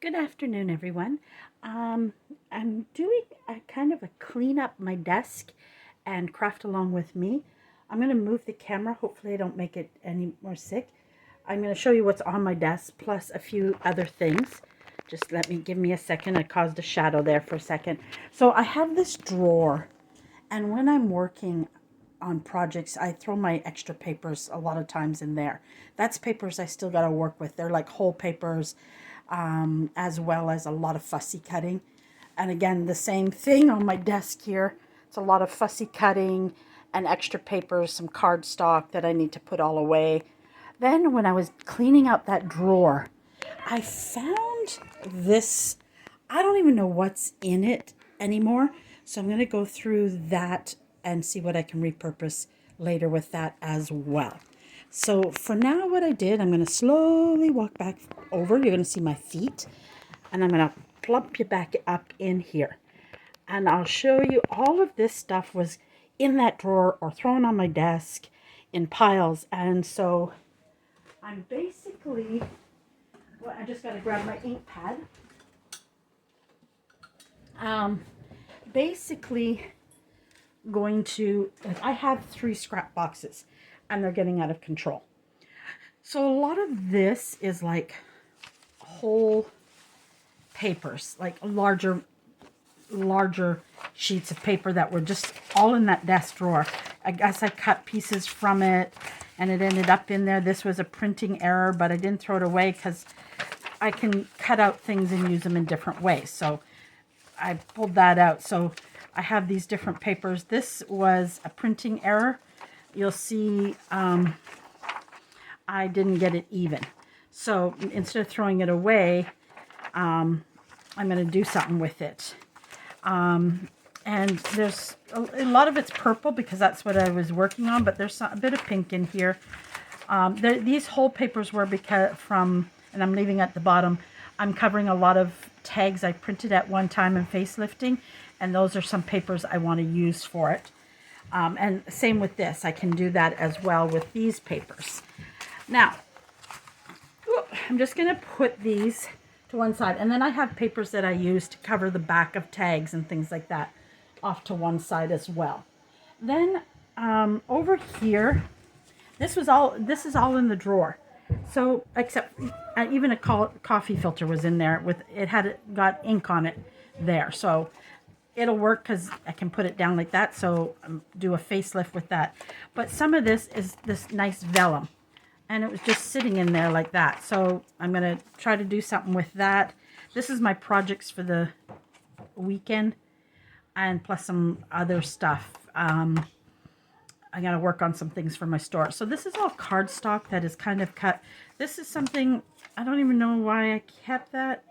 Good afternoon, everyone. I'm doing a kind of a clean up my desk and craft along with me. I'm going to move the camera. Hopefully I don't make it any more sick. I'm going to show you what's on my desk plus a few other things. Just give me a second. I caused a shadow there for a second. So I have this drawer, and when I'm working on projects, I throw my extra papers a lot of times in there. That's papers I still got to work with. They're like whole papers, as well as a lot of fussy cutting. And again, the same thing on my desk here. It's a lot of fussy cutting and extra papers, some cardstock that I need to put all away. Then when I was cleaning out that drawer, I found this. I don't even know what's in it anymore. So I'm going to go through that and see what I can repurpose later with that as well. So for now, what I did, I'm going to slowly walk back over. You're going to see my feet. And I'm going to plump you back up in here. And I'll show you all of this stuff was in that drawer or thrown on my desk in piles. And so I'm basically, well, I just got to grab my ink pad. Basically going to, I have 3 scrap boxes and they're getting out of control. So a lot of this is like whole papers, like larger sheets of paper that were just all in that desk drawer. I guess I cut pieces from it and it ended up in there. This was a printing error, but I didn't throw it away because I can cut out things and use them in different ways. So I pulled that out. So I have these different papers. This was a printing error. You'll see I didn't get it even. So instead of throwing it away, I'm going to do something with it. And there's a lot of it's purple because that's what I was working on, but there's a bit of pink in here. These whole papers were and I'm leaving at the bottom, I'm covering a lot of tags I printed at one time in facelifting, and those are some papers I want to use for it. And same with this, I can do that as well with these papers. Now, I'm just going to put these to one side, and then I have papers that I use to cover the back of tags and things like that off to one side as well. Then over here, this is all in the drawer. So except even a coffee filter was in there with got ink on it there. So it'll work because I can put it down like that. So do a facelift with that. But some of this is this nice vellum, and it was just sitting in there like that. So I'm going to try to do something with that. This is my projects for the weekend, and plus some other stuff. I got to work on some things for my store. So this is all cardstock that is kind of cut. This is something, I don't even know why I kept that,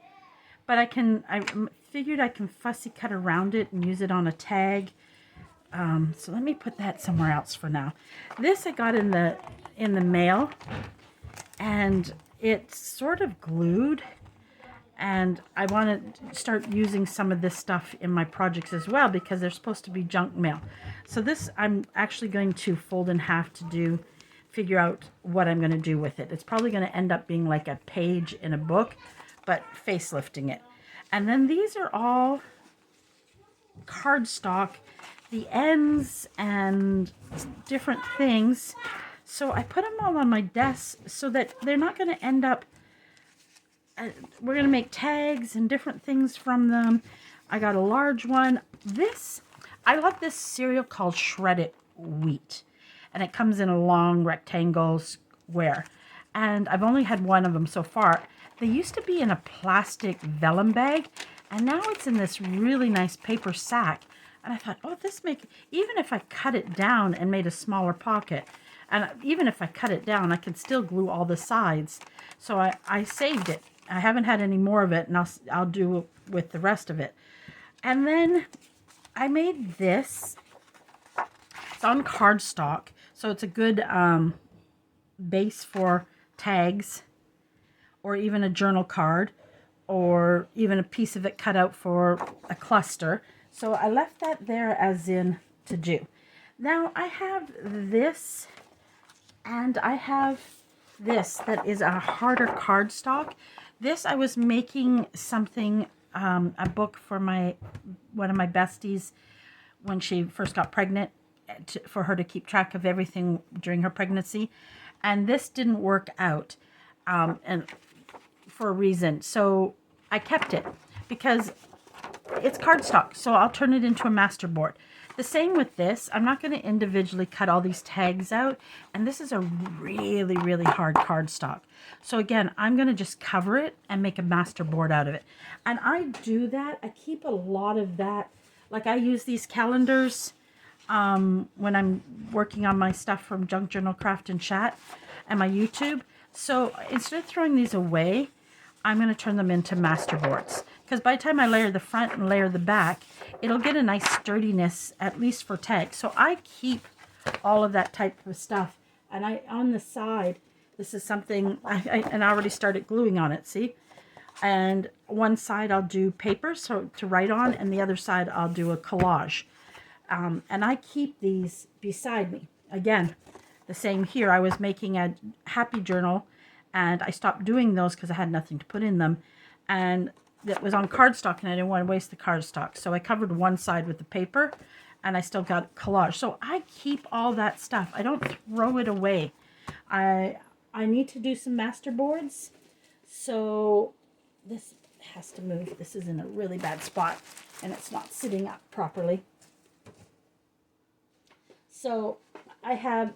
but I figured I can fussy cut around it and use it on a tag. So let me put that somewhere else for now. This I got in the mail, and it's sort of glued, and I want to start using some of this stuff in my projects as well because they're supposed to be junk mail. So this I'm actually going to fold in half to figure out what I'm going to do with it. It's probably going to end up being like a page in a book, but facelifting it. And then these are all cardstock, the ends and different things. So I put them all on my desk so that they're not going to end up, we're going to make tags and different things from them. I got a large one. I love this cereal called Shredded Wheat. And it comes in a long rectangle square. And I've only had one of them so far. They used to be in a plastic vellum bag, and now it's in this really nice paper sack. And I thought, oh, even if I cut it down and made a smaller pocket, and even if I cut it down, I can still glue all the sides. So I saved it. I haven't had any more of it, and I'll do with the rest of it. And then I made this. It's on cardstock, so it's a good base for tags, or even a journal card, or even a piece of it cut out for a cluster. So I left that there as in to do. Now I have this, and I have this that is a harder cardstock. This, I was making something, a book for one of my besties when she first got pregnant, for her to keep track of everything during her pregnancy. And this didn't work out, and for a reason. So I kept it because it's cardstock. So I'll turn it into a master board. The same with this. I'm not going to individually cut all these tags out. And this is a really, really hard cardstock. So again, I'm going to just cover it and make a master board out of it. And I do that. I keep a lot of that. Like I use these calendars when I'm working on my stuff from Junk Journal Craft and Chat and my YouTube. So instead of throwing these away, I'm going to turn them into master boards. Because by the time I layer the front and layer the back, it'll get a nice sturdiness, at least for tags. So I keep all of that type of stuff. And on the side, this is something, and I already started gluing on it, see? And one side I'll do paper so to write on, and the other side I'll do a collage. And I keep these beside me. Again, the same here. I was making a happy journal, and I stopped doing those because I had nothing to put in them. And it was on cardstock, and I didn't want to waste the cardstock. So I covered one side with the paper, and I still got collage. So I keep all that stuff. I don't throw it away. I need to do some master boards. So this has to move. This is in a really bad spot, and it's not sitting up properly. So I have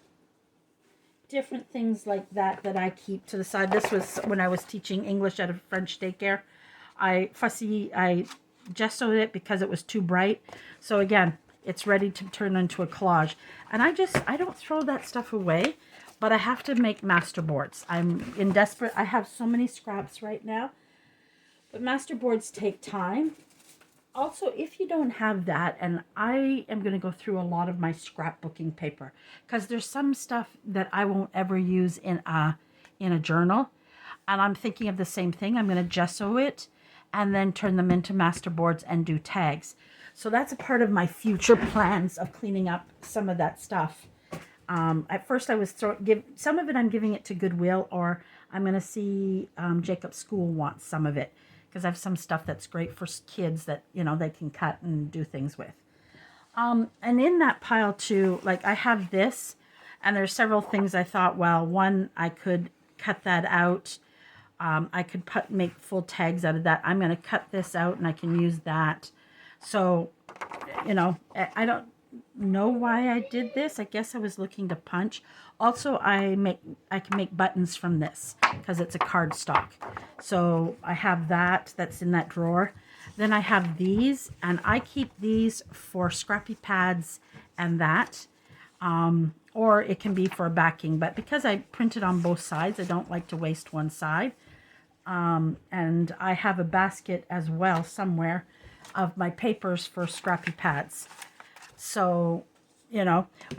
different things like that that I keep to the side. This was when I was teaching English at a French daycare. I gessoed it because it was too bright. So again, it's ready to turn into a collage. And I don't throw that stuff away, but I have to make master boards. I'm in desperate, I have so many scraps right now, but master boards take time. Also, if you don't have that, and I am going to go through a lot of my scrapbooking paper, because there's some stuff that I won't ever use in a journal, and I'm thinking of the same thing. I'm going to gesso it and then turn them into master boards and do tags. So that's a part of my future plans of cleaning up some of that stuff. At first I was some of it I'm giving it to Goodwill, or I'm going to see Jacob's school wants some of it, because I have some stuff that's great for kids that, they can cut and do things with. And in that pile too, like I have this, and there's several things I thought, well, one, I could cut that out. I could make full tags out of that. I'm going to cut this out and I can use that. So, I don't know why I did this. I guess I was looking to punch. Also, I can make buttons from this because it's a cardstock. So I have that's in that drawer. Then I have these, and I keep these for scrappy pads and that. Or it can be for backing, but because I printed on both sides, I don't like to waste one side. And I have a basket as well somewhere of my papers for scrappy pads. So, we're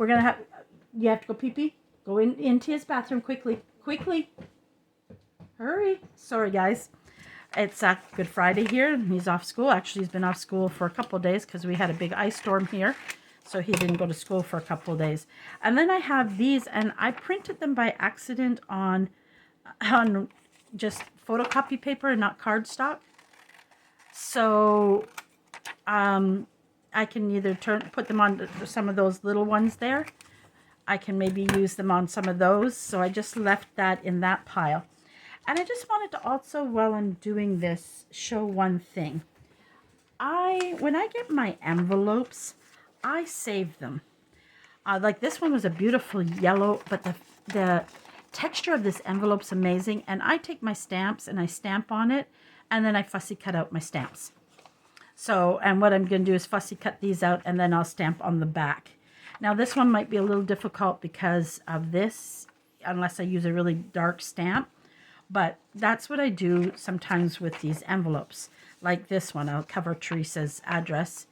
going to you have to go pee-pee? Go into his bathroom quickly. Quickly. Hurry. Sorry, guys. It's Good Friday here, and he's off school. Actually, he's been off school for a couple of days because we had a big ice storm here. So he didn't go to school for a couple of days. And then I have these, and I printed them by accident on just photocopy paper and not cardstock. So I can either put them on some of those little ones there. I can maybe use them on some of those. So I just left that in that pile. And I just wanted to also, while I'm doing this, show one thing. When I get my envelopes, I save them. Like this one was a beautiful yellow, but the texture of this envelope's amazing. And I take my stamps and I stamp on it, and then I fussy cut out my stamps. So, and what I'm going to do is fussy cut these out, and then I'll stamp on the back. Now this one might be a little difficult because of this, unless I use a really dark stamp. But that's what I do sometimes with these envelopes. Like this one, I'll cover Teresa's address.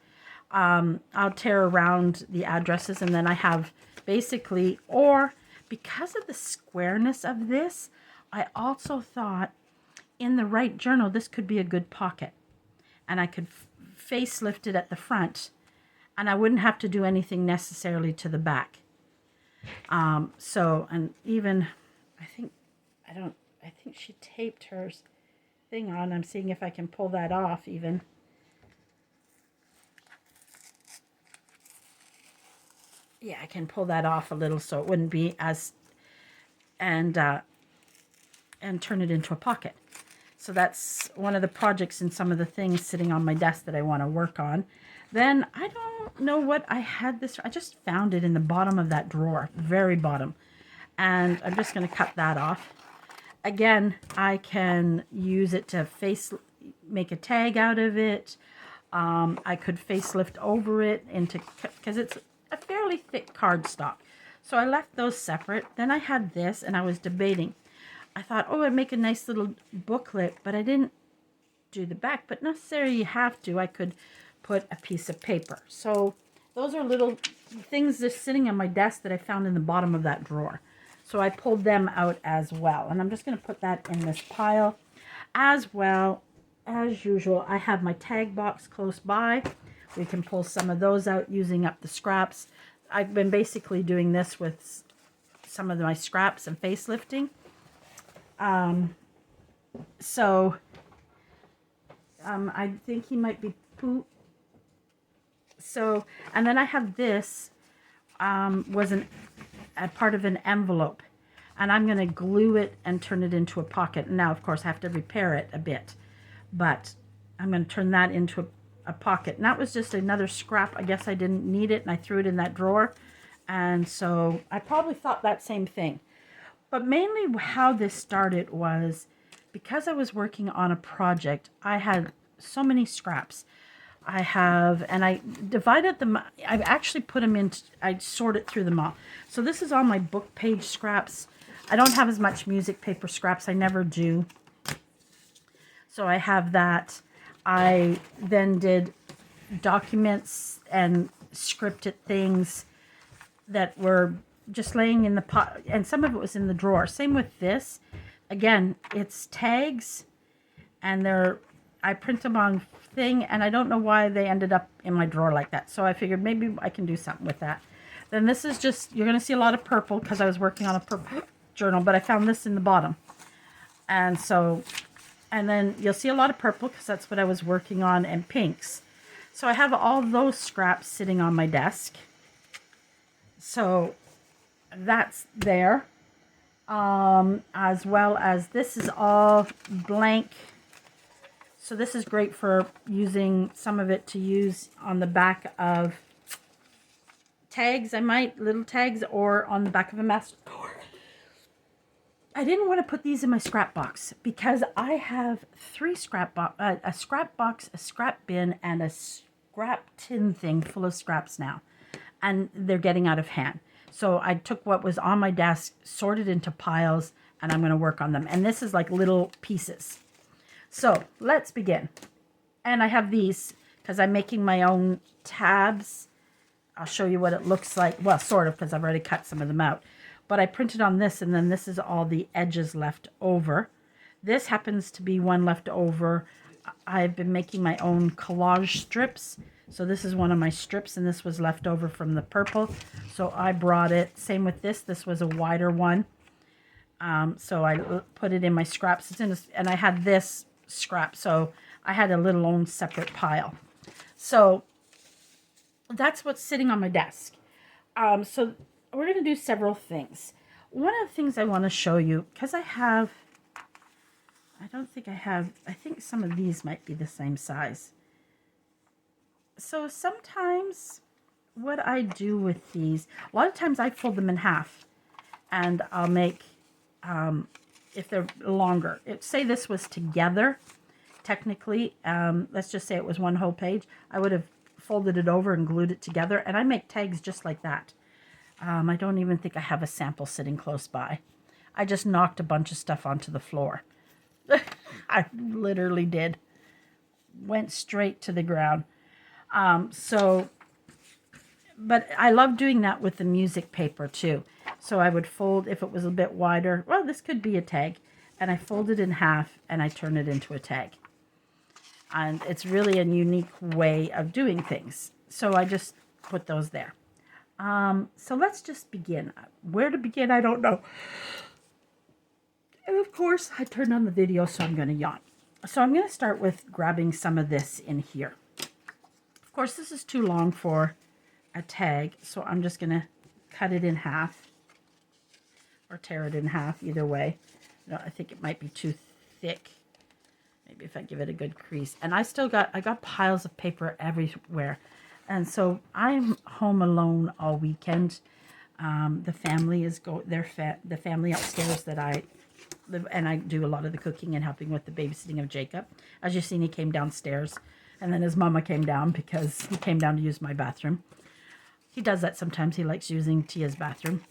I'll tear around the addresses, and then I have basically, or because of the squareness of this, I also thought in the right journal, this could be a good pocket. And I could facelift it at the front, and I wouldn't have to do anything necessarily to the back. And even, I think I think she taped her thing on. I'm seeing if I can pull that off even. Yeah, I can pull that off a little so it wouldn't be as, and turn it into a pocket. So that's one of the projects and some of the things sitting on my desk that I want to work on. Then I don't know what I had this. I just found it in the bottom of that drawer, very bottom. And I'm just going to cut that off. Again, I can use it to make a tag out of it. I could facelift over it because it's a fairly thick cardstock. So I left those separate. Then I had this and I was debating. I thought, oh, I'd make a nice little booklet, but I didn't do the back. But not necessarily you have to. I could put a piece of paper. So those are little things just sitting on my desk that I found in the bottom of that drawer. So I pulled them out as well. And I'm just going to put that in this pile. As well, as usual, I have my tag box close by. We can pull some of those out using up the scraps. I've been basically doing this with some of my scraps and facelifting. I think he might be poop. So, and then I have this, was a part of an envelope, and I'm going to glue it and turn it into a pocket. Now, of course, I have to repair it a bit, but I'm going to turn that into a pocket. And that was just another scrap. I guess I didn't need it, and I threw it in that drawer. And so I probably thought that same thing. But mainly how this started was because I was working on a project, I had so many scraps. And I divided them. I've actually put them in, I sorted through them all. So this is all my book page scraps. I don't have as much music paper scraps. I never do. So I have that. I then did documents and scripted things that were just laying in the pot, and some of it was in the drawer. Same with this. Again, it's tags, and I print them on thing, and I don't know why they ended up in my drawer like that. So I figured maybe I can do something with that. Then this is just, you're going to see a lot of purple because I was working on a purple journal, but I found this in the bottom. And so, and then you'll see a lot of purple because that's what I was working on, and pinks. So I have all those scraps sitting on my desk. So that's there. As well as this is all blank. So this is great for using some of it to use on the back of tags. Little tags, or on the back of a master card. I didn't want to put these in my scrap box because I have 3 scrap box, a scrap box, a scrap bin, and a scrap tin thing full of scraps now. And they're getting out of hand. So I took what was on my desk, sorted into piles, and I'm going to work on them. And this is like little pieces. So let's begin. And I have these because I'm making my own tabs. I'll show you what it looks like. Well, sort of, because I've already cut some of them out. But I printed on this, and then this is all the edges left over. This happens to be one left over. I've been making my own collage strips. So this is one of my strips, and this was left over from the purple. So I brought it. Same with this. This was a wider one. So I put it in my scraps. And I had this scrap. So I had a little own separate pile. So that's what's sitting on my desk. So we're going to do several things. One of the things I want to show you, because I think some of these might be the same size. So sometimes what I do with these, a lot of times I fold them in half, and I'll make, if they're longer, say this was together, technically, let's just say it was one whole page, I would have folded it over and glued it together, and I make tags just like that. I don't even think I have a sample sitting close by. I just knocked a bunch of stuff onto the floor. I literally did. Went straight to the ground. But I love doing that with the music paper too. So I would fold, if it was a bit wider, well, this could be a tag, and I fold it in half and I turn it into a tag. And it's really a unique way of doing things. So I just put those there. So let's just begin. Where to begin, I don't know. And of course, I turned on the video, so I'm going to yawn. So I'm going to start with grabbing some of this in here. Of course, this is too long for a tag, so I'm just going to cut it in half or tear it in half, either way. No, I think it might be too thick. Maybe if I give it a good crease. And I got piles of paper everywhere. And so I'm home alone all weekend. The family is the family upstairs that I live, and I do a lot of the cooking and helping with the babysitting of Jacob. As you've seen, he came downstairs, and then his mama came down because he came down to use my bathroom. He does that sometimes. He likes using Tia's bathroom.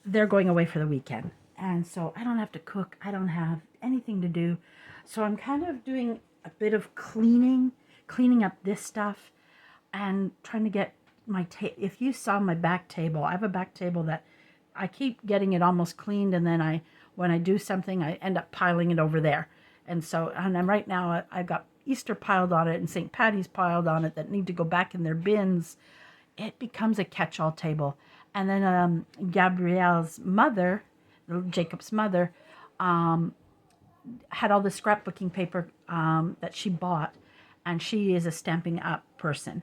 They're going away for the weekend, and so I don't have to cook. I don't have anything to do. So I'm kind of doing a bit of cleaning up this stuff and trying to get my if you saw my back table, I have a back table that I keep getting it almost cleaned, and then when I do something, I end up piling it over there. And so, and I'm right now, I've got Easter piled on it and St. Patty's piled on it that need to go back in their bins. It becomes a catch-all table. And then Gabrielle's mother, Jacob's mother, had all the scrapbooking paper that she bought, and she is a Stampin' Up person.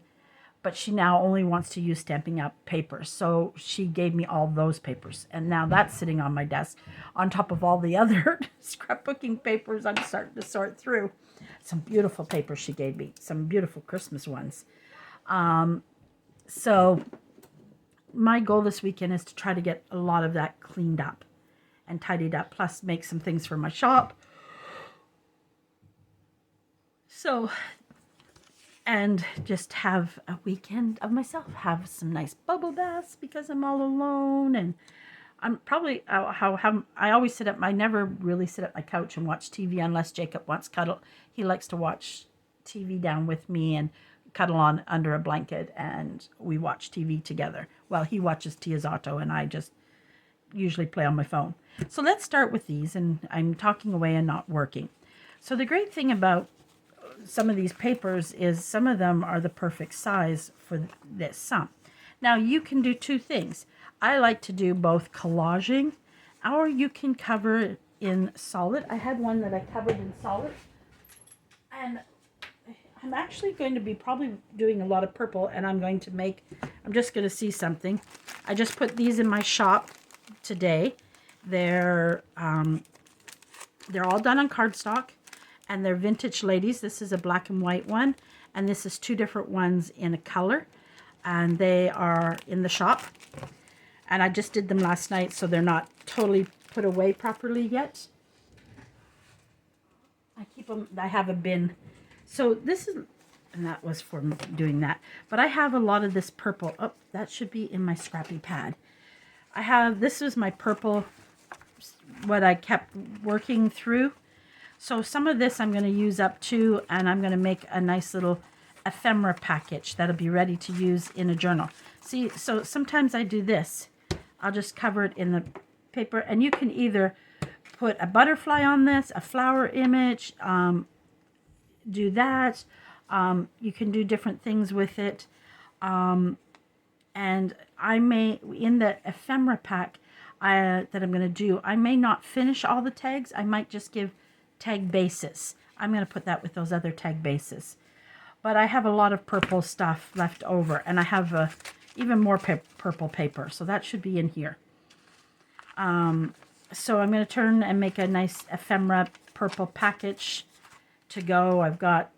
But she now only wants to use Stampin' Up papers. So she gave me all those papers. And now that's sitting on my desk on top of all the other scrapbooking papers I'm starting to sort through. Some beautiful papers she gave me. Some beautiful Christmas ones. So my goal this weekend is to try to get a lot of that cleaned up and tidied up. Plus make some things for my shop. So... and just have a weekend of myself. Have some nice bubble baths because I'm all alone. And I'm probably, I always sit up, I never really sit at my couch and watch TV unless Jacob wants cuddle. He likes to watch TV down with me and cuddle on under a blanket, and we watch TV together. Well, he watches Tia's Auto, and I just usually play on my phone. So let's start with these, and I'm talking away and not working. So the great thing about some of these papers is some of them are the perfect size for this some. Now you can do two things. I like to do both collaging, or you can cover it in solid. I had one that I covered in solid, and I'm actually going to be probably doing a lot of purple, and I'm just going to see something. I just put these in my shop today. They're all done on cardstock. And they're vintage ladies. This is a black and white one. And this is two different ones in a color. And they are in the shop. And I just did them last night, so they're not totally put away properly yet. I keep them, I have a bin. So this is, and that was for doing that. But I have a lot of this purple. Oh, that should be in my scrappy pad. This was my purple, what I kept working through. So some of this I'm going to use up too, and I'm going to make a nice little ephemera package that'll be ready to use in a journal. See, so sometimes I do this. I'll just cover it in the paper, and you can either put a butterfly on this, a flower image, do that. You can do different things with it. And I may, in the ephemera pack that I'm going to do, I may not finish all the tags. I might just give tag bases. I'm going to put that with those other tag bases. But I have a lot of purple stuff left over, and I have even more purple paper, so that should be in here. So I'm going to turn and make a nice ephemera purple package to go. I've got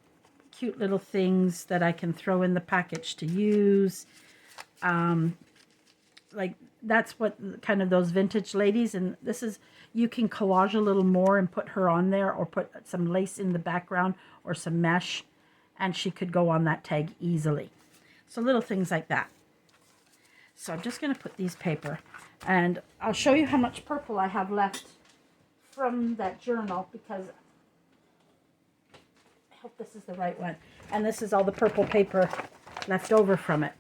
cute little things that I can throw in the package to use. Like that's what kind of those vintage ladies, and this is, you can collage a little more and put her on there, or put some lace in the background or some mesh, and she could go on that tag easily. So little things like that. So I'm just going to put these paper, and I'll show you how much purple I have left from that journal, because I hope this is the right one. And this is all the purple paper left over from it.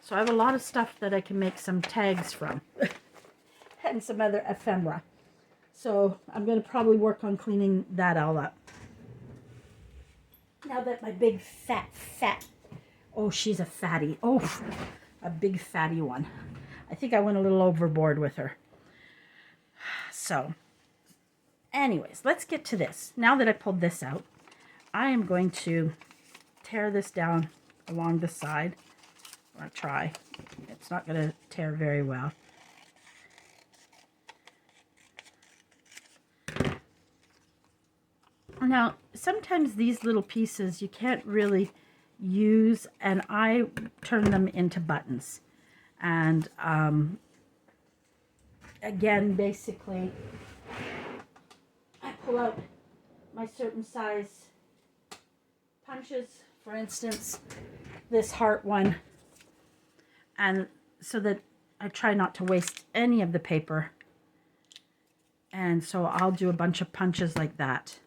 So I have a lot of stuff that I can make some tags from and some other ephemera. So I'm going to probably work on cleaning that all up. Now that my big fat, oh, she's a fatty. Oh, a big fatty one. I think I went a little overboard with her. So Anyways, let's get to this. Now that I pulled this out, I am going to tear this down along the side. Or try. It's not going to tear very well. Now, sometimes these little pieces you can't really use, and I turn them into buttons. And again, basically, I pull out my certain size punches, for instance, this heart one, and so that I try not to waste any of the paper. And so I'll do a bunch of punches like that.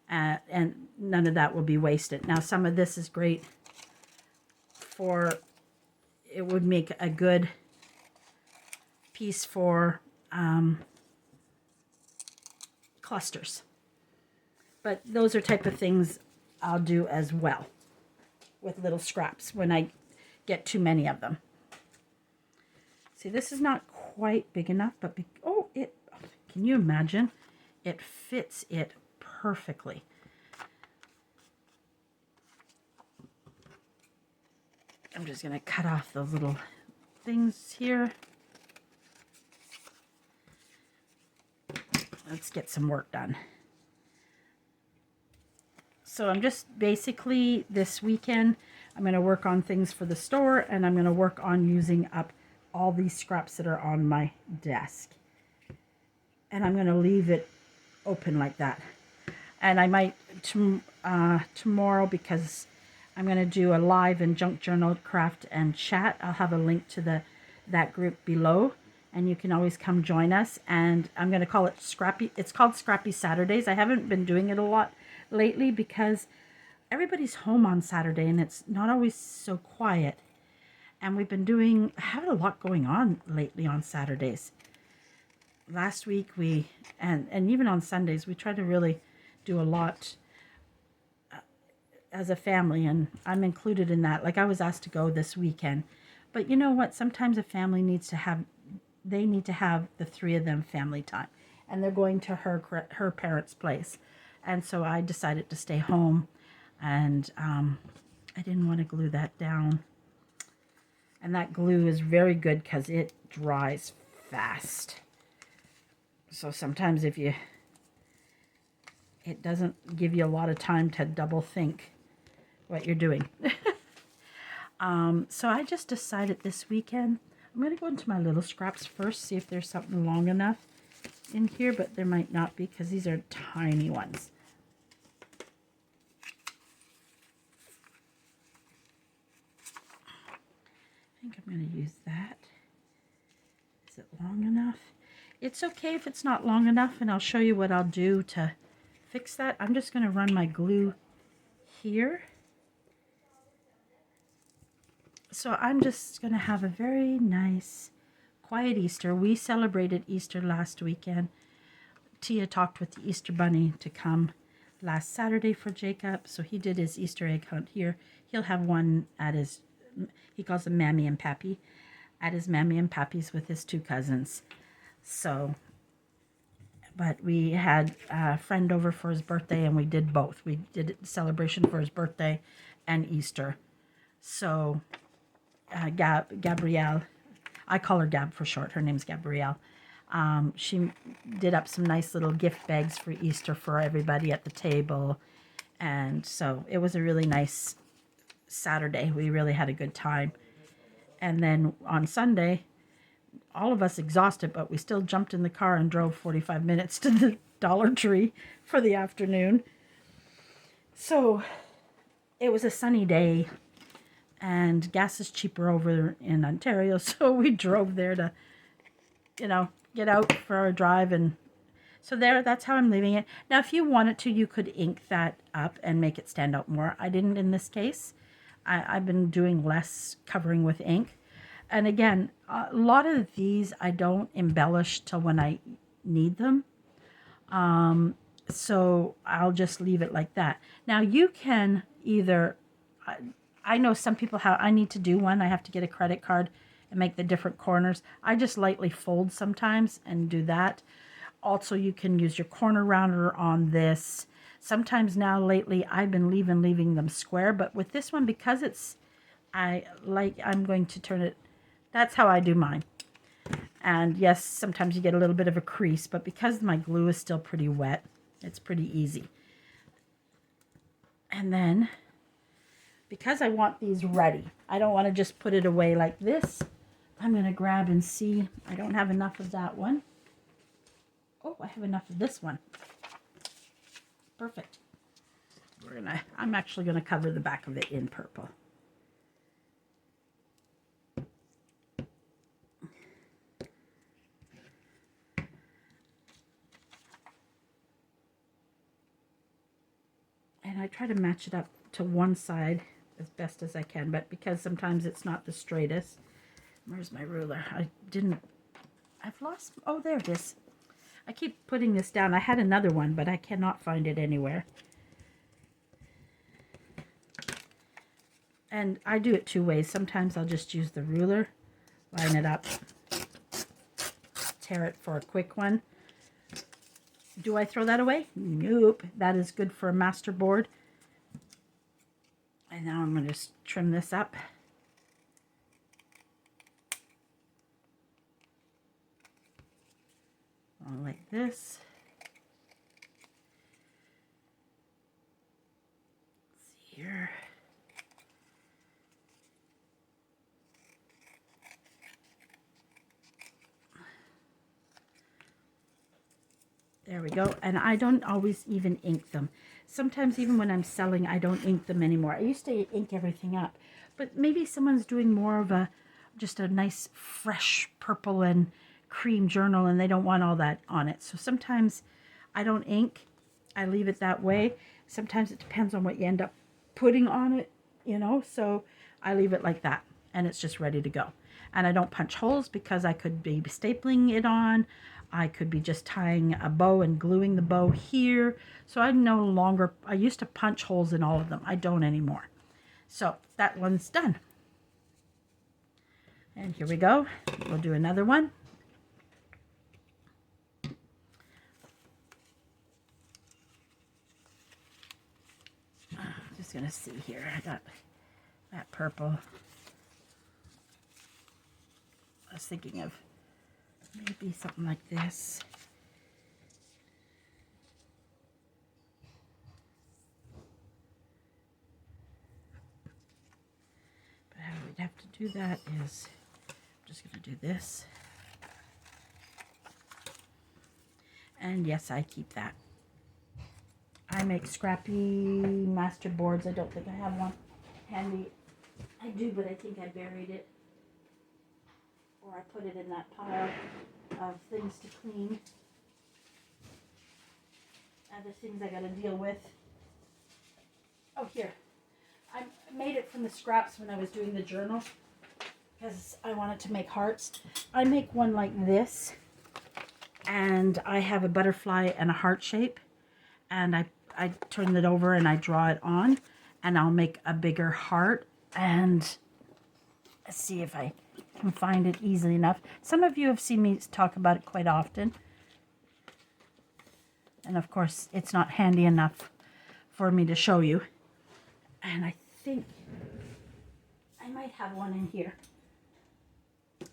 And none of that will be wasted. Now, some of this is great for, it would make a good piece for clusters. But those are type of things I'll do as well with little scraps when I get too many of them. See, this is not quite big enough, but can you imagine? It fits it perfectly. I'm just going to cut off those little things here. Let's get some work done. So I'm just basically this weekend, I'm going to work on things for the store, and I'm going to work on using up all these scraps that are on my desk. And I'm going to leave it open like that. And I might tomorrow, because I'm going to do a live in Junk Journal Craft and Chat. I'll have a link to that group below, and you can always come join us. And I'm going to call it Scrappy. It's called Scrappy Saturdays. I haven't been doing it a lot lately because everybody's home on Saturday and it's not always so quiet. And we've been having a lot going on lately on Saturdays. Last week and even on Sundays, we try to really do a lot as a family, and I'm included in that. Like, I was asked to go this weekend, but you know what? Sometimes a family need to have the three of them family time, and they're going to her parents' place, and so I decided to stay home, and I didn't want to glue that down, and that glue is very good because it dries fast. So sometimes it doesn't give you a lot of time to double think what you're doing. So I just decided this weekend, I'm going to go into my little scraps first, see if there's something long enough in here, but there might not be because these are tiny ones. I think I'm going to use that. Is it long enough? It's okay if it's not long enough, and I'll show you what I'll do to fix that. I'm just going to run my glue here. So I'm just going to have a very nice, quiet Easter. We celebrated Easter last weekend. Tia talked with the Easter Bunny to come last Saturday for Jacob, so he did his Easter egg hunt here. He'll have one at he calls them Mammy and Pappy, at his Mammy and Pappy's with his two cousins. So, but we had a friend over for his birthday, and we did both. We did a celebration for his birthday and Easter. So, Gabrielle, I call her Gab for short. Her name's Gabrielle. She did up some nice little gift bags for Easter for everybody at the table. And so it was a really nice Saturday. We really had a good time. And then on Sunday, all of us exhausted, but we still jumped in the car and drove 45 minutes to the Dollar Tree for the afternoon. So it was a sunny day, and gas is cheaper over in Ontario, so we drove there to, get out for a drive. And so that's how I'm leaving it. Now, if you wanted to, you could ink that up and make it stand out more. I didn't in this case. I've been doing less covering with ink. And again, a lot of these I don't embellish till when I need them. So I'll just leave it like that. Now you can either, I know some people I need to do one. I have to get a credit card and make the different corners. I just lightly fold sometimes and do that. Also, you can use your corner rounder on this. Sometimes now lately I've been leaving them square, but with this one, because it's, I'm going to turn it, that's how I do mine. And yes, sometimes you get a little bit of a crease, but because my glue is still pretty wet, it's pretty easy. And then, because I want these ready, I don't want to just put it away like this. I'm going to grab and see. I don't have enough of that one. Oh, I have enough of this one. Perfect. I'm actually going to cover the back of it in purple. And I try to match it up to one side as best as I can, but because sometimes it's not the straightest. Where's my ruler? I've lost, oh, there it is. I keep putting this down. I had another one, but I cannot find it anywhere. And I do it two ways. Sometimes I'll just use the ruler, line it up, tear it for a quick one. Do I throw that away? Nope. That is good for a master board. And now I'm going to just trim this up. Like this. Let's see here. There we go. And I don't always even ink them. Sometimes even when I'm selling, I don't ink them anymore. I used to ink everything up. But maybe someone's doing more of just a nice fresh purple and cream journal and they don't want all that on it. So sometimes I don't ink. I leave it that way. Sometimes it depends on what you end up putting on it, you know. So I leave it like that and it's just ready to go. And I don't punch holes because I could be stapling it on. I could be just tying a bow and gluing the bow here. So I no longer, I used to punch holes in all of them. I don't anymore. So that one's done. And here we go. We'll do another one. Just gonna see here. I got that purple. I was thinking of maybe something like this. But how we'd have to do that is, I'm just going to do this. And yes, I keep that. I make scrappy master boards. I don't think I have one handy. I do, but I think I buried it. Or I put it in that pile of things to clean. Other things I gotta deal with. Oh, here. I made it from the scraps when I was doing the journal because I wanted to make hearts. I make one like this and I have a butterfly and a heart shape and I turn it over and I draw it on and I'll make a bigger heart and let's see if I can find it easily enough. Some of you have seen me talk about it quite often. And of course, it's not handy enough for me to show you. And I think I might have one in here.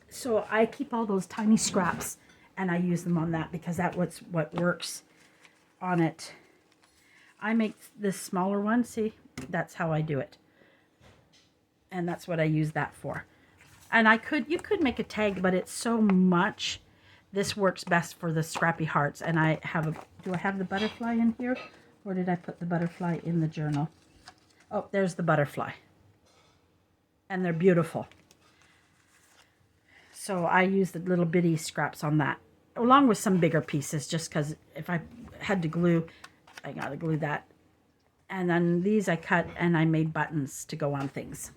So I keep all those tiny scraps and I use them on that because that's what works on it. I make this smaller one. See, that's how I do it. And that's what I use that for. And you could make a tag, but it's so much. This works best for the scrappy hearts. And I have do I have the butterfly in here? Or did I put the butterfly in the journal? Oh, there's the butterfly. And they're beautiful. So I use the little bitty scraps on that. Along with some bigger pieces, just because if I had to glue, I gotta glue that. And then these I cut and I made buttons to go on things.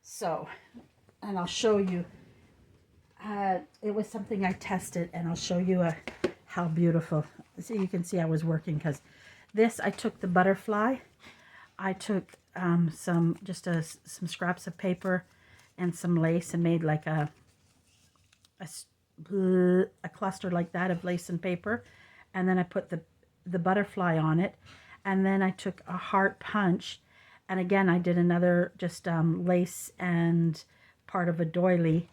So, and I'll show you, it was something I tested and I'll show you how beautiful. So you can see I was working because this, I took the butterfly, I took some scraps of paper and some lace and made like a a cluster like that of lace and paper, and then I put the butterfly on it, and then I took a heart punch, and again I did another just lace and part of a doily,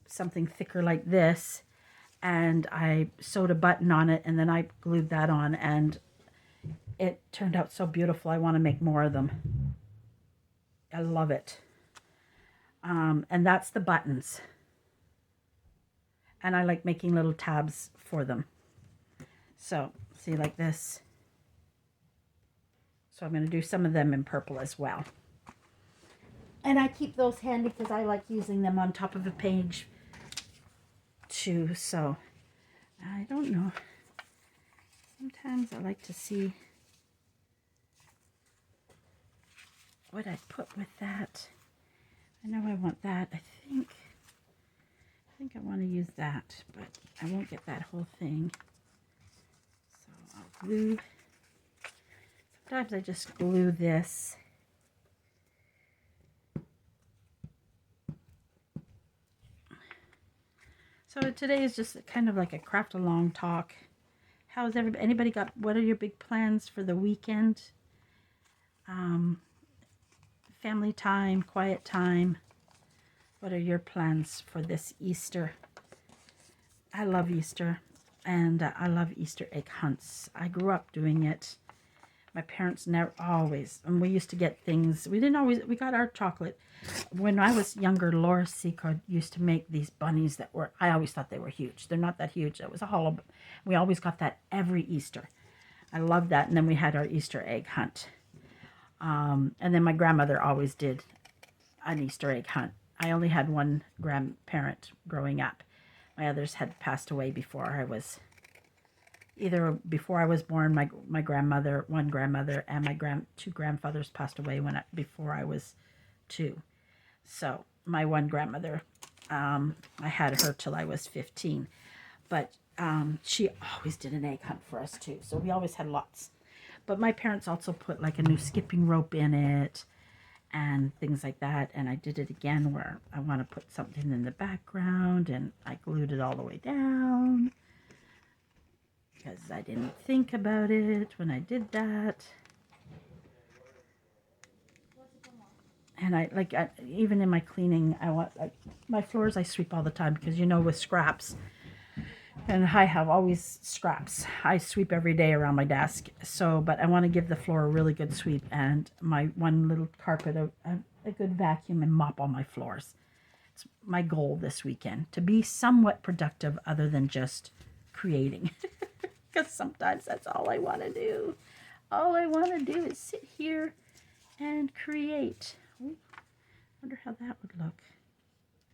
something thicker like this, and I sewed a button on it, and then I glued that on, and it turned out so beautiful. I want to make more of them. I love it. And that's the buttons. And I like making little tabs for them. So, see, like this. So I'm going to do some of them in purple as well. And I keep those handy because I like using them on top of a page too. So, I don't know. Sometimes I like to see what I put with that. I know I want that. I think I want to use that, but I won't get that whole thing. So I'll glue. Sometimes I just glue this. So today is just kind of like a craft along talk. How's anybody got, what are your big plans for the weekend? Family time, quiet time. What are your plans for this Easter? I love Easter, and I love Easter egg hunts. I grew up doing it. My parents never always, and we used to get things. We didn't always, we got our chocolate. When I was younger, Laura Seacard used to make these bunnies that were, I always thought they were huge. They're not that huge. It was a hollow. We always got that every Easter. I loved that. And then we had our Easter egg hunt. And then my grandmother always did an Easter egg hunt. I only had one grandparent growing up. My others had passed away before I was, either before I was born, my grandmother, one grandmother, and my two grandfathers passed away before I was 2. So my one grandmother, I had her till I was 15. But she always did an egg hunt for us too. So we always had lots. But my parents also put like a new skipping rope in it and things like that. And I did it again where I want to put something in the background, and I glued it all the way down because I didn't think about it when I did that. And I like, even in my cleaning, I want, like, my floors I sweep all the time because, you know, with scraps, and I have always scraps. I sweep every day around my desk. So, but I want to give the floor a really good sweep, and my one little carpet, a good vacuum, and mop all my floors. It's my goal this weekend, to be somewhat productive other than just creating. Because sometimes that's all I want to do. All I want to do is sit here and create. Ooh, wonder how that would look.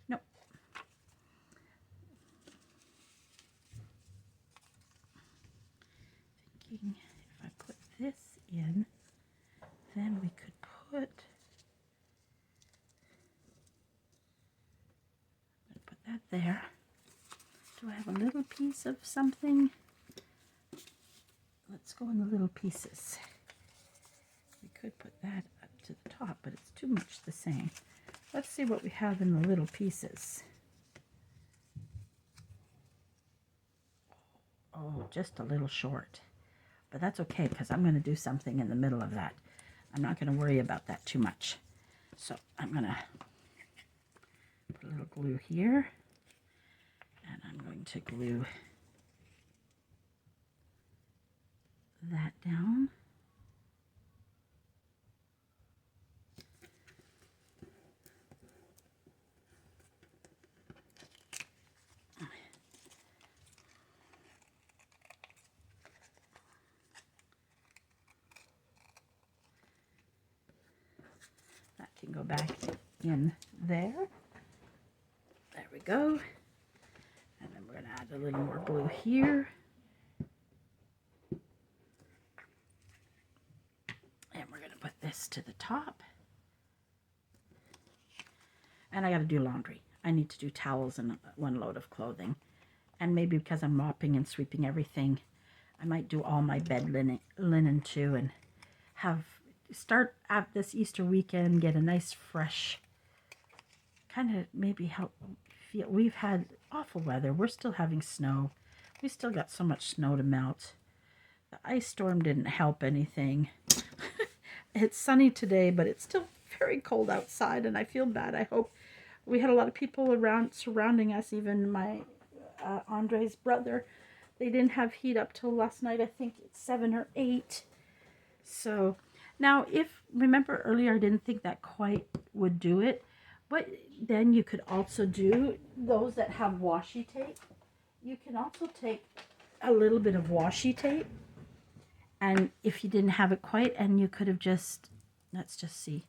Nope. Thinking if I put this in, then we could put, I'm going to put that there. Do I have a little piece of something? Let's go in the little pieces. We could put that up to the top, but it's too much the same. Let's see what we have in the little pieces. Oh, just a little short. But that's okay, because I'm going to do something in the middle of that. I'm not going to worry about that too much. So I'm going to put a little glue here. And I'm going to glue that down. That can go back in there. There we go. And then we're going to add a little more glue here. And we're going to put this to the top. And I got to do laundry. I need to do towels and one load of clothing. And maybe because I'm mopping and sweeping everything, I might do all my bed linen too, and start at this Easter weekend, get a nice fresh, kind of maybe help we've had awful weather. We're still having snow. We still got so much snow to melt. The ice storm didn't help anything. It's sunny today, but it's still very cold outside, and I feel bad. I hope we had a lot of people around surrounding us, even my Andre's brother. They didn't have heat up till last night. I think it's 7 or 8. So now, remember earlier I didn't think that quite would do it, but then you could also do those that have washi tape. You can also take a little bit of washi tape, and if you didn't have it quite, and you could have just, let's just see.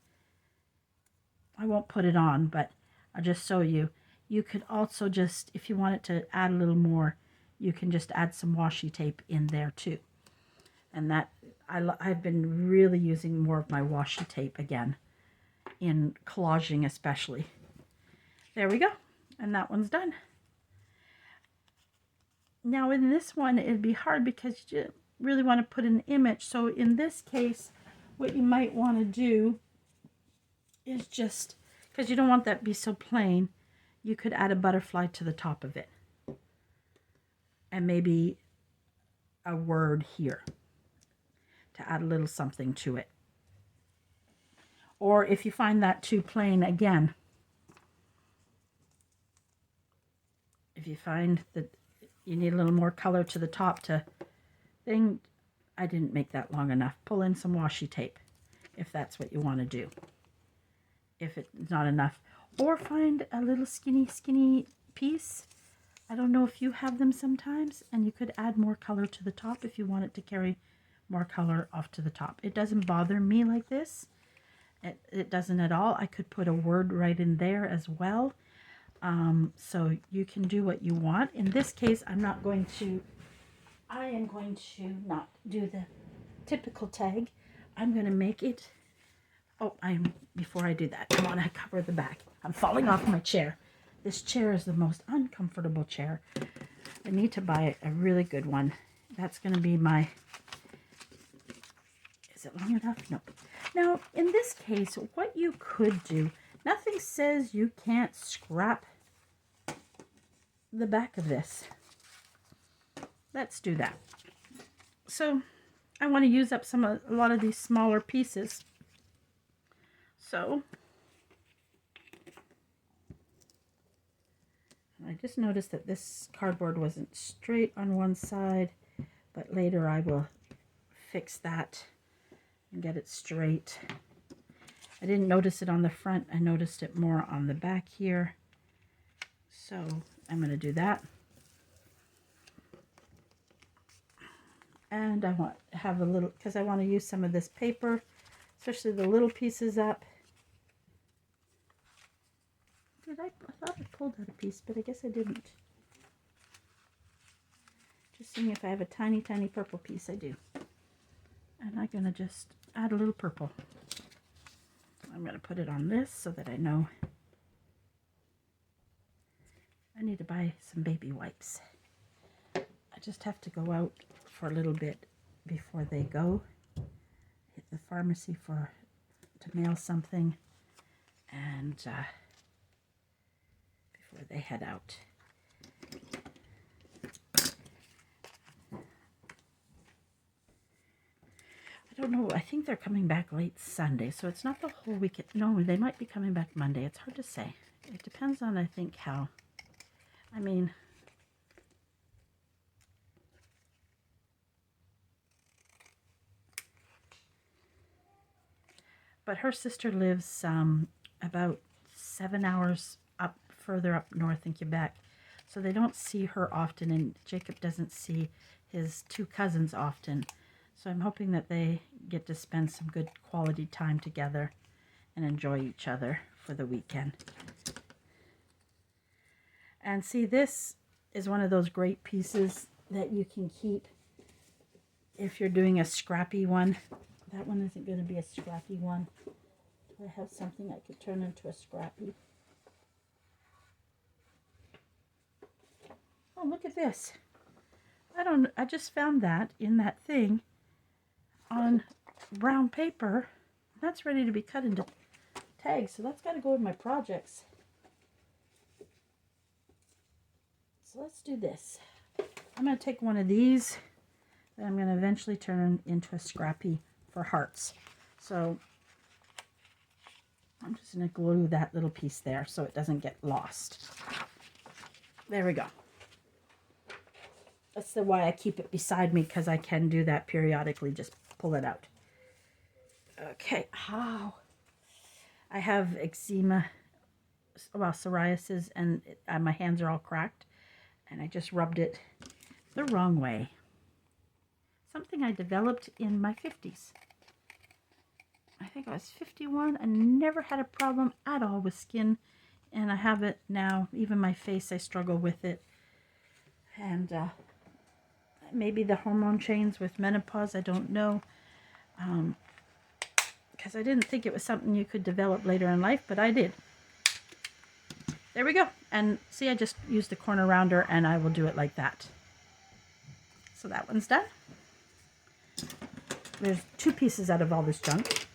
I won't put it on, but I'll just show you. You could also just, if you wanted to add a little more, you can just add some washi tape in there too. And that, I've been really using more of my washi tape again, in collaging especially. There we go. And that one's done. Now in this one, it'd be hard because you really want to put an image. So in this case, what you might want to do is just, because you don't want that to be so plain, you could add a butterfly to the top of it. And maybe a word here to add a little something to it. Or if you find that too plain, again, if you find that you need a little more color to the top to thing, I didn't make that long enough. Pull in some washi tape if that's what you want to do. If it's not enough. Or find a little skinny piece. I don't know if you have them sometimes, and you could add more color to the top if you want it to carry more color off to the top. It doesn't bother me like this. It doesn't at all. I could put a word right in there as well. So you can do what you want. In this case, I am going to not do the typical tag. I'm going to make it, before I do that, I want to cover the back. I'm falling off my chair. This chair is the most uncomfortable chair. I need to buy a really good one. That's going to be my, is it long enough? Nope. Now, in this case, what you could do, nothing says you can't scrap the back of this. Let's do that. So, I want to use up a lot of these smaller pieces. So, I just noticed that this cardboard wasn't straight on one side, but later I will fix that and get it straight. I didn't notice it on the front. I noticed it more on the back here. So I'm going to do that. And I want to have a little, because I want to use some of this paper, especially the little pieces up. I thought I pulled out a piece, but I guess I didn't. Just seeing if I have a tiny purple piece. I do. And I'm going to just add a little purple. I'm going to put it on this so that I know. I need to buy some baby wipes. I just have to go out for a little bit before they go. Hit the pharmacy to mail something. And before they head out. I don't know. I think they're coming back late Sunday, so it's not the whole weekend. No, they might be coming back Monday. It's hard to say. It depends on, I think, how. I mean, but her sister lives about 7 hours further up north in Quebec, so they don't see her often, and Jacob doesn't see his 2 cousins often. So I'm hoping that they get to spend some good quality time together and enjoy each other for the weekend. And see, this is one of those great pieces that you can keep if you're doing a scrappy one. That one isn't going to be a scrappy one. I have something I could turn into a scrappy. Oh, look at this. I just found that in that thing on brown paper. That's ready to be cut into tags, so that's got to go with my projects. So let's do this. I'm going to take one of these that I'm going to eventually turn into a scrappy for hearts. So I'm just going to glue that little piece there so it doesn't get lost. There we go. That's the why I keep it beside me, because I can do that periodically. Just pull it out. Okay. Oh, I have eczema, well, psoriasis, and my hands are all cracked. And I just rubbed it the wrong way. Something I developed in my 50s. I think I was 51 and never had a problem at all with skin. And I have it now. Even my face, I struggle with it. And maybe the hormone change with menopause, I don't know. Because I didn't think it was something you could develop later in life, but I did. There we go. And see, I just used a corner rounder, and I will do it like that. So that one's done. There's 2 pieces out of all this junk.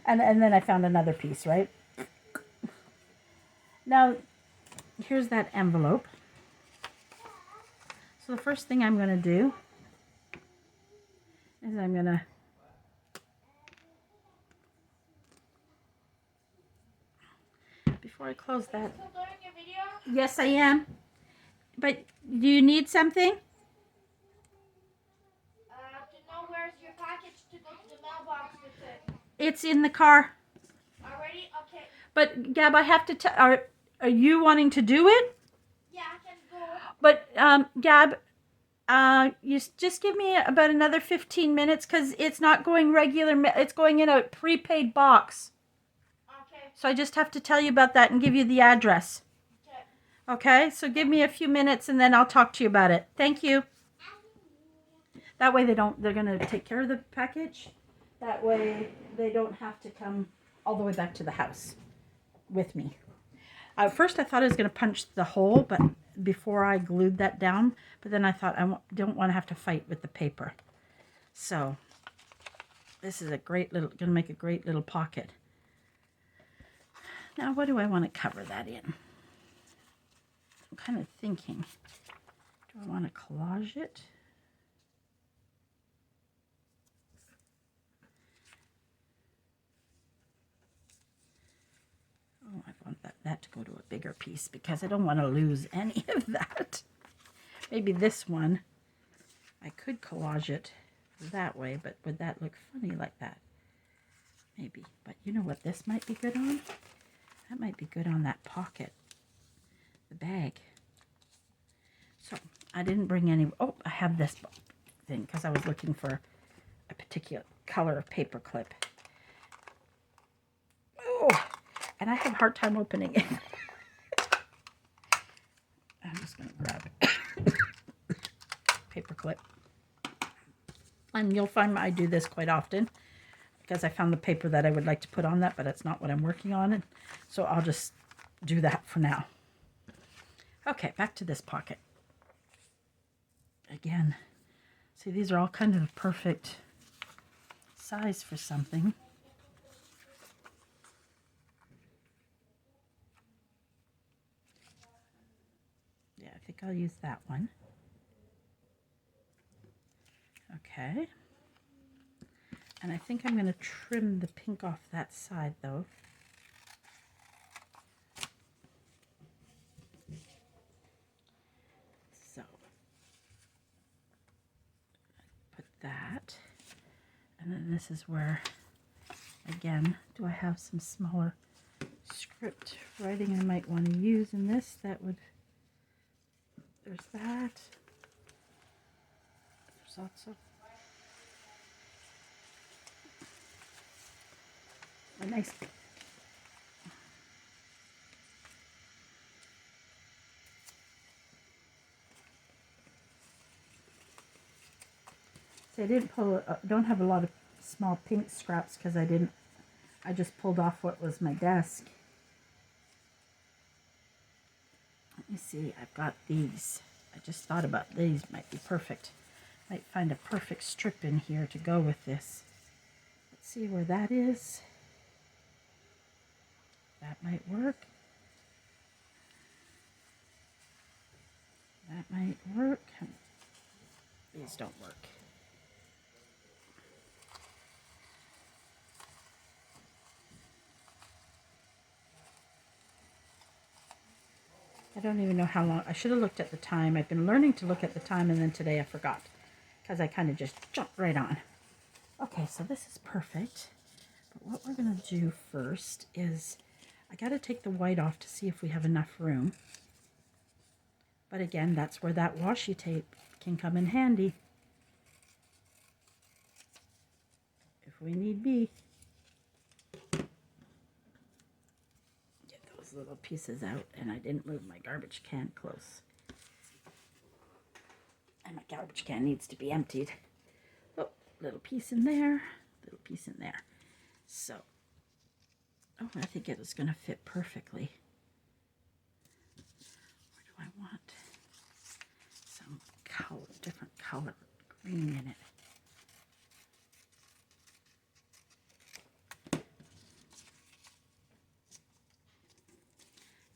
and then I found another piece, right? Now, here's that envelope. So the first thing I'm going to do is I'm going to before I close that. Still doing your video? Yes, I am. But do you need something? To know where's your package to go to the mailbox with it. It's in the car. Already? Okay. But Gab, I have to tell. Are you wanting to do it? Yeah, I can go. But Gab, you just give me about another 15 minutes, because it's not going regular. It's going in a prepaid box. Okay. So I just have to tell you about that and give you the address. Okay. Okay, so give me a few minutes and then I'll talk to you about it. Thank you. That way they're going to take care of the package. That way they don't have to come all the way back to the house with me. At first I thought I was going to punch the hole, but before I glued that down, but then I thought I don't want to have to fight with the paper. So this is going to make a great little pocket. Now, what do I want to cover that in? I'm kind of thinking, do I want to collage it? Oh, I want that to go to a bigger piece because I don't want to lose any of that. Maybe this one, I could collage it that way, but would that look funny like that? Maybe. But you know what this might be good on? That might be good on that pocket, the bag. So I didn't bring any. Oh, I have this thing because I was looking for a particular color of paper clip. Oh, and I have a hard time opening it. I'm just going to grab paper clip. And you'll find I do this quite often because I found the paper that I would like to put on that, but it's not what I'm working on. And so I'll just do that for now. Okay, back to this pocket. Again, see, these are all kind of the perfect size for something. Yeah, I think I'll use that one. Okay. And I think I'm going to trim the pink off that side, though. So, put that. And then this is where, again, do I have some smaller script writing I might want to use in this? That would, there's that. There's also a nice see, I didn't pull, don't have a lot of small pink scraps because I just pulled off what was my desk. Let me see, I've got these. I just thought about these might be perfect. Might find a perfect strip in here to go with this. Let's see where that is. That might work. That might work. These don't work. I don't even know how long. I should have looked at the time. I've been learning to look at the time, and then today I forgot because I kind of just jumped right on. Okay, so this is perfect. But what we're going to do first is I got to take the white off to see if we have enough room. But again, that's where that washi tape can come in handy if we need be. Get those little pieces out, and I didn't move my garbage can close. And my garbage can needs to be emptied. Oh, little piece in there, little piece in there. So, oh, I think it is going to fit perfectly. Where do I want some color, different color green in it?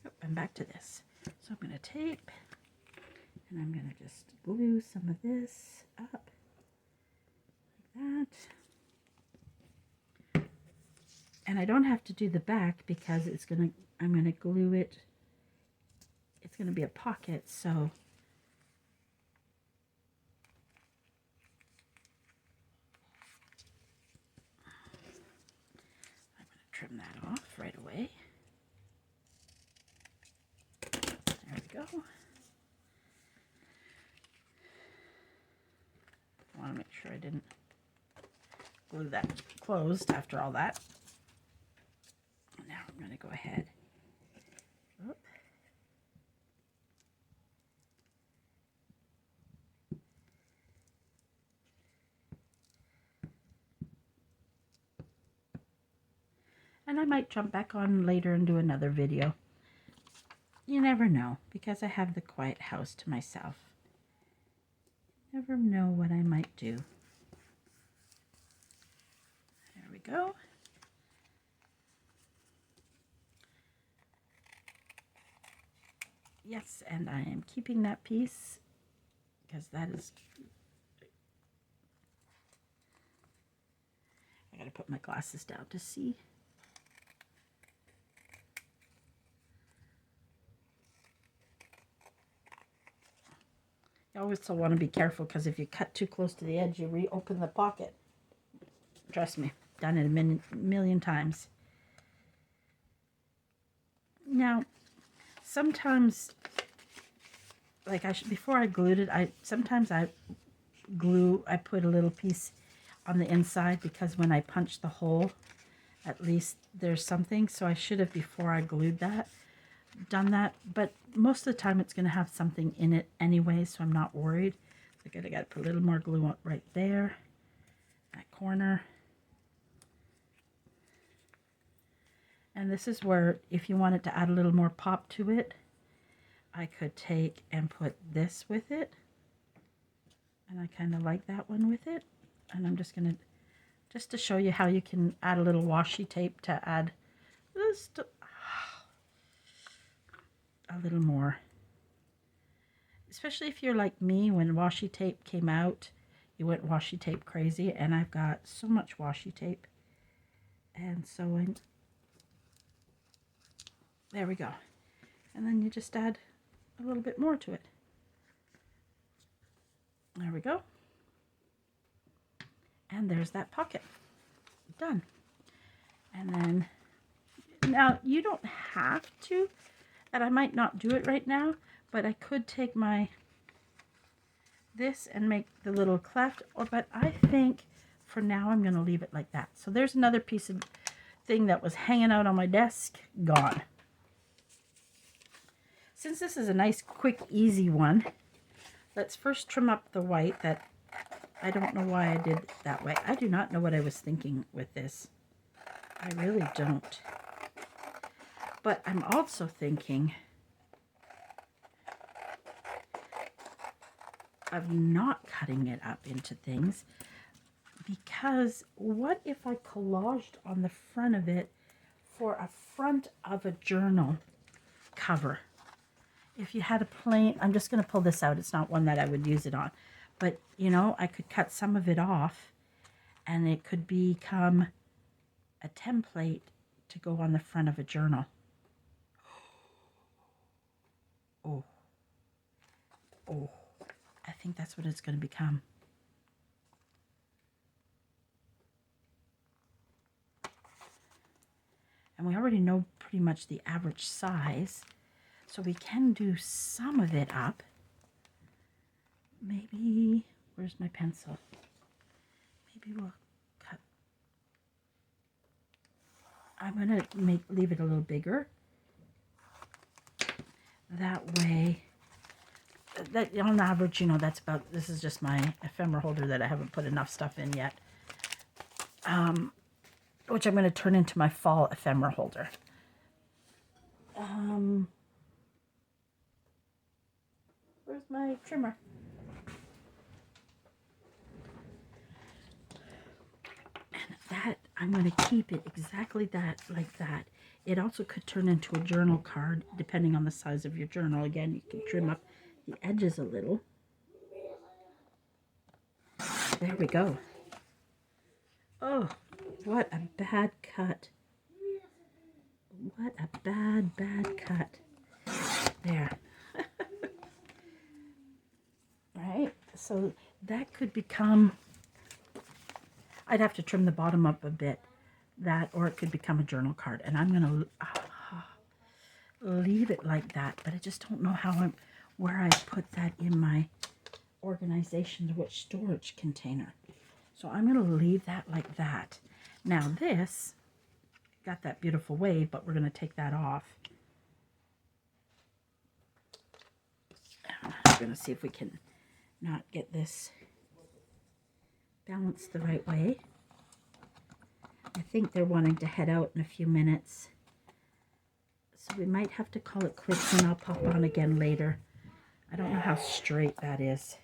Oh, I'm back to this. So I'm going to tape, and I'm going to just glue some of this up like that. And I don't have to do the back because I'm going to glue it. It's going to be a pocket, so I'm going to trim that off right away. There we go. I want to make sure I didn't glue that closed after all that. Now I'm going to go ahead. Oop. And I might jump back on later and do another video. You never know, because I have the quiet house to myself. Never know what I might do. There we go. Yes, and I am keeping that piece because that is... I gotta put my glasses down to see. You always still want to be careful because if you cut too close to the edge, you reopen the pocket. Trust me, done it a million times. Now, sometimes, like before I glued it, sometimes I put a little piece on the inside because when I punch the hole, at least there's something. So I should have, before I glued that, done that. But most of the time it's going to have something in it anyway, so I'm not worried. I got to put a little more glue on right there, that corner. And this is where, if you wanted to add a little more pop to it, I could take and put this with it. And I kind of like that one with it. And I'm just going to, just to show you how you can add a little washi tape to add this, a little more. Especially if you're like me, when washi tape came out, you went washi tape crazy. And I've got so much washi tape. And so there we go. And then you just add a little bit more to it. There we go. And there's that pocket. Done. And then, now you don't have to, and I might not do it right now, but I could take this and make the little cleft, but I think for now I'm going to leave it like that. So there's another piece of thing that was hanging out on my desk, gone. Since this is a nice, quick, easy one, let's first trim up the white. That I don't know why I did it that way. I do not know what I was thinking with this. I really don't. But I'm also thinking of not cutting it up into things, because what if I collaged on the front of it for a front of a journal cover? if you had a plain, I'm just going to pull this out. It's not one that I would use it on. But, you know, I could cut some of it off and it could become a template to go on the front of a journal. Oh, oh, I think that's what it's going to become. And we already know pretty much the average size, so we can do some of it up. Maybe, where's my pencil? Maybe we'll cut. I'm going to leave it a little bigger. That way, that on average, you know, that's about, this is just my ephemera holder that I haven't put enough stuff in yet. Which I'm going to turn into my fall ephemera holder. Where's my trimmer? And that, I'm going to keep it exactly that, like that. It also could turn into a journal card, depending on the size of your journal. Again, you can trim up the edges a little. There we go. Oh, what a bad cut. What a bad cut. There. Right? So that could become, I'd have to trim the bottom up a bit. That, or it could become a journal card. And I'm going to leave it like that. But I just don't know where I put that in my organization, which storage container. So I'm going to leave that like that. Now this got that beautiful wave, but we're going to take that off. I'm going to see if we can not get this balanced the right way. I think they're wanting to head out in a few minutes. So we might have to call it quits and I'll pop on again later. I don't know how straight that is.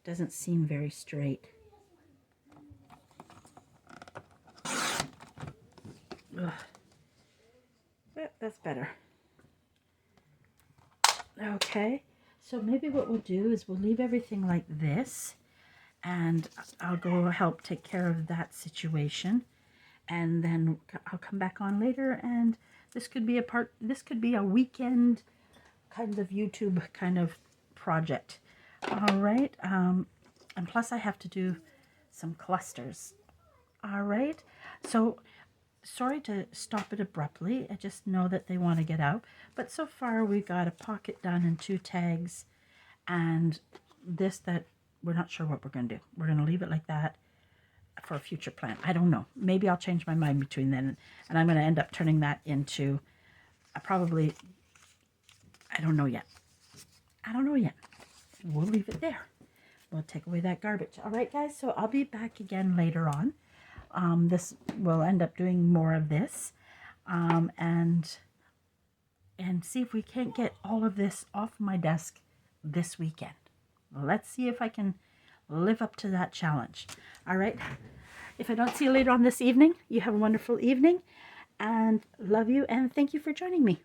Doesn't seem very straight. Ugh. But that's better. Okay, so maybe what we'll do is we'll leave everything like this, and I'll go help take care of that situation, and then I'll come back on later, and this could be a weekend kind of YouTube kind of project. All right, and plus I have to do some clusters. All right, so sorry to stop it abruptly. I just know that they want to get out. But so far we got a pocket done and 2 tags, and this that we're not sure what we're going to do. We're going to leave it like that for a future plan. I don't know. Maybe I'll change my mind between then, and I'm going to end up turning that into probably, I don't know yet. We'll leave it there. We'll take away that garbage. All right, guys, so I'll be back again later on. This will end up doing more of this, and see if we can't get all of this off my desk this weekend. Let's see if I can live up to that challenge. All right. If I don't see you later on this evening, you have a wonderful evening, and love you, and thank you for joining me.